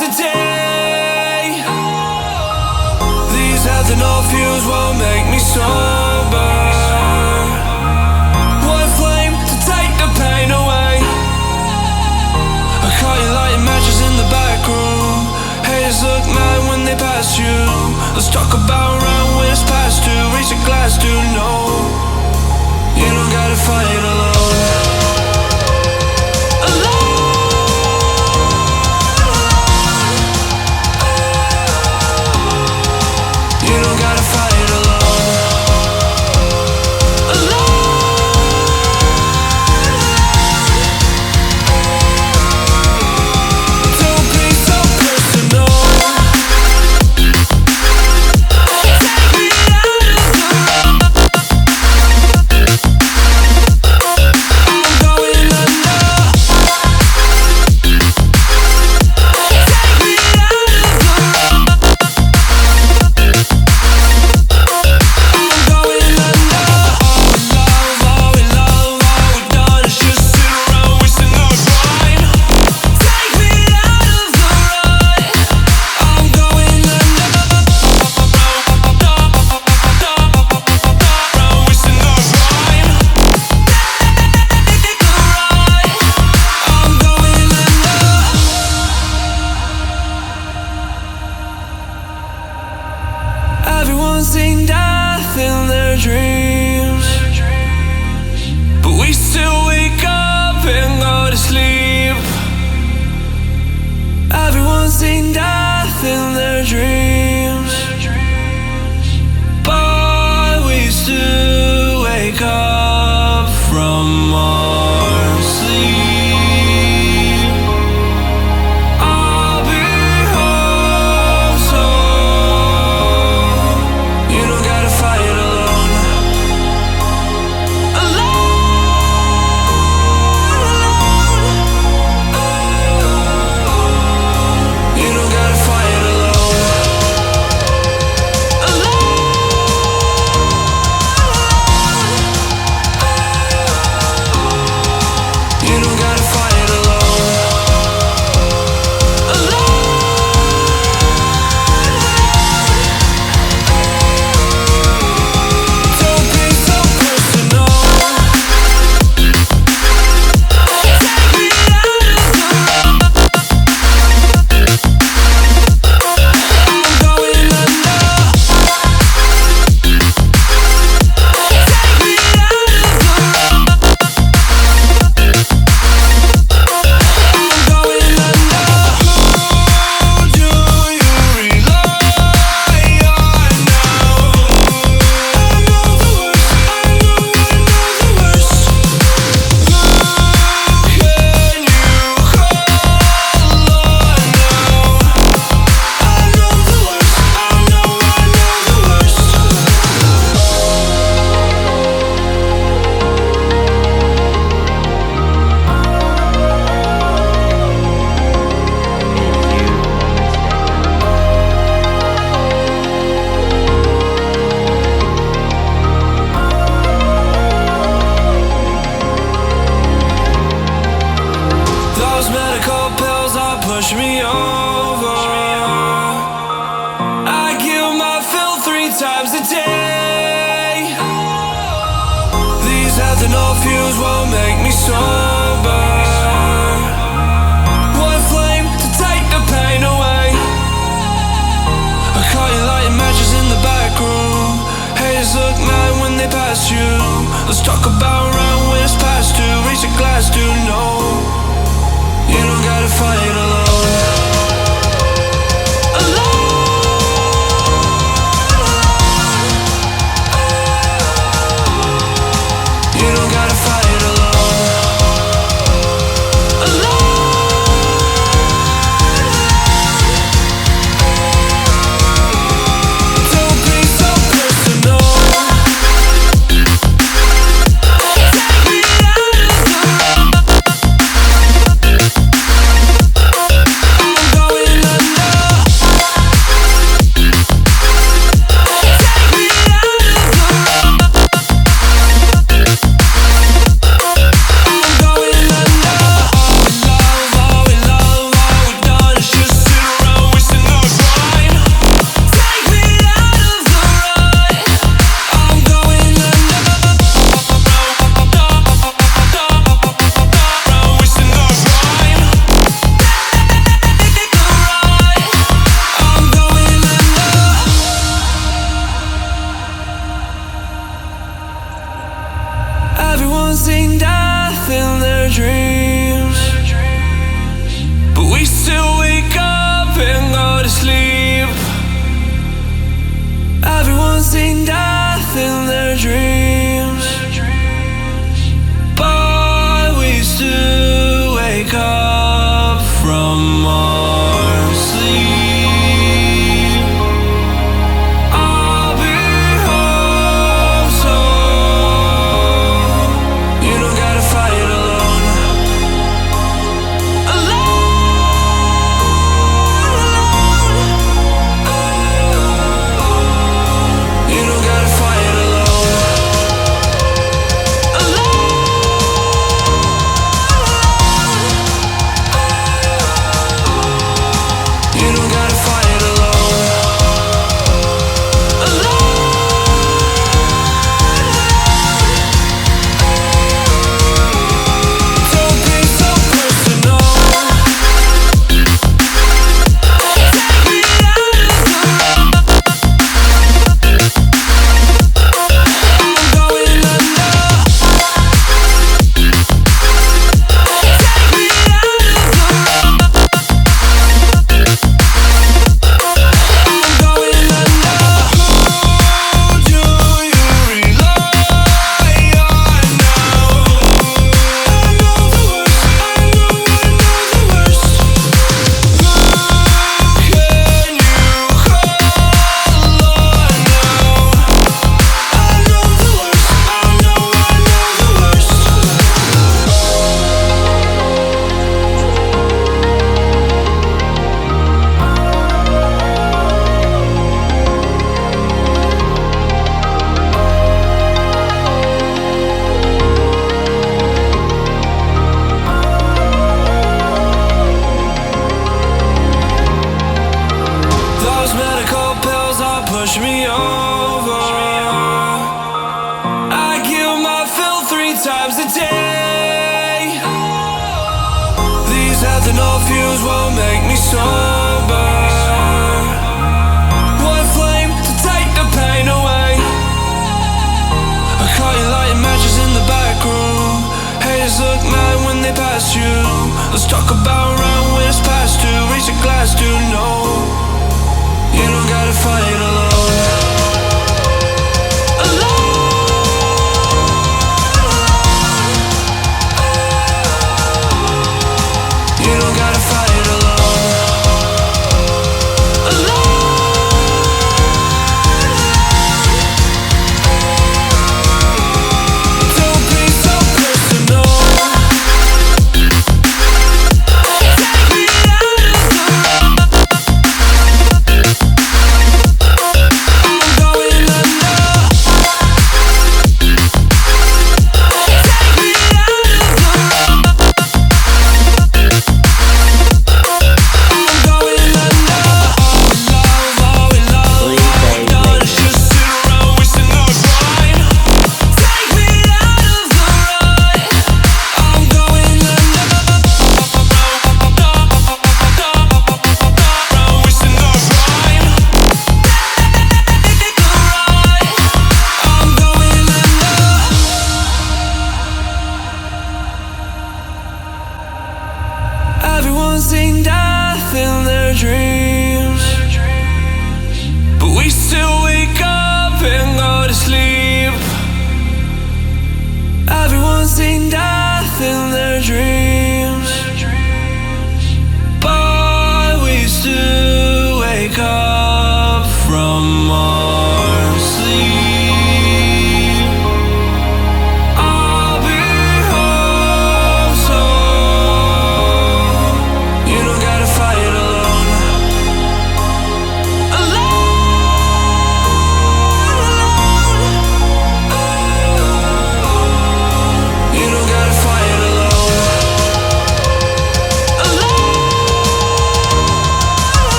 times a day. These ethanol fuels won't make me sober. One flame to take the pain away. I caught you lighting matches in the back room. Haters look mad when they pass you. Let's talk about round when it's past two. Reach a glass, do no. You don't gotta fight alone. Everyone's seen death in their dreams, but we still wake up and go to sleep. Everyone's seen death in their dreams, but we still wake up from our sleep. Push me over. I kill my fill 3 times a day. These ethanol fuels won't make me sober. One flame to take the pain away. I caught you lighting matches in the back room. Haters look mad when they pass you. Let's talk about round when it's past two. Reach a glass, do no. You don't gotta fight alone. You don't gotta fight alone. honestly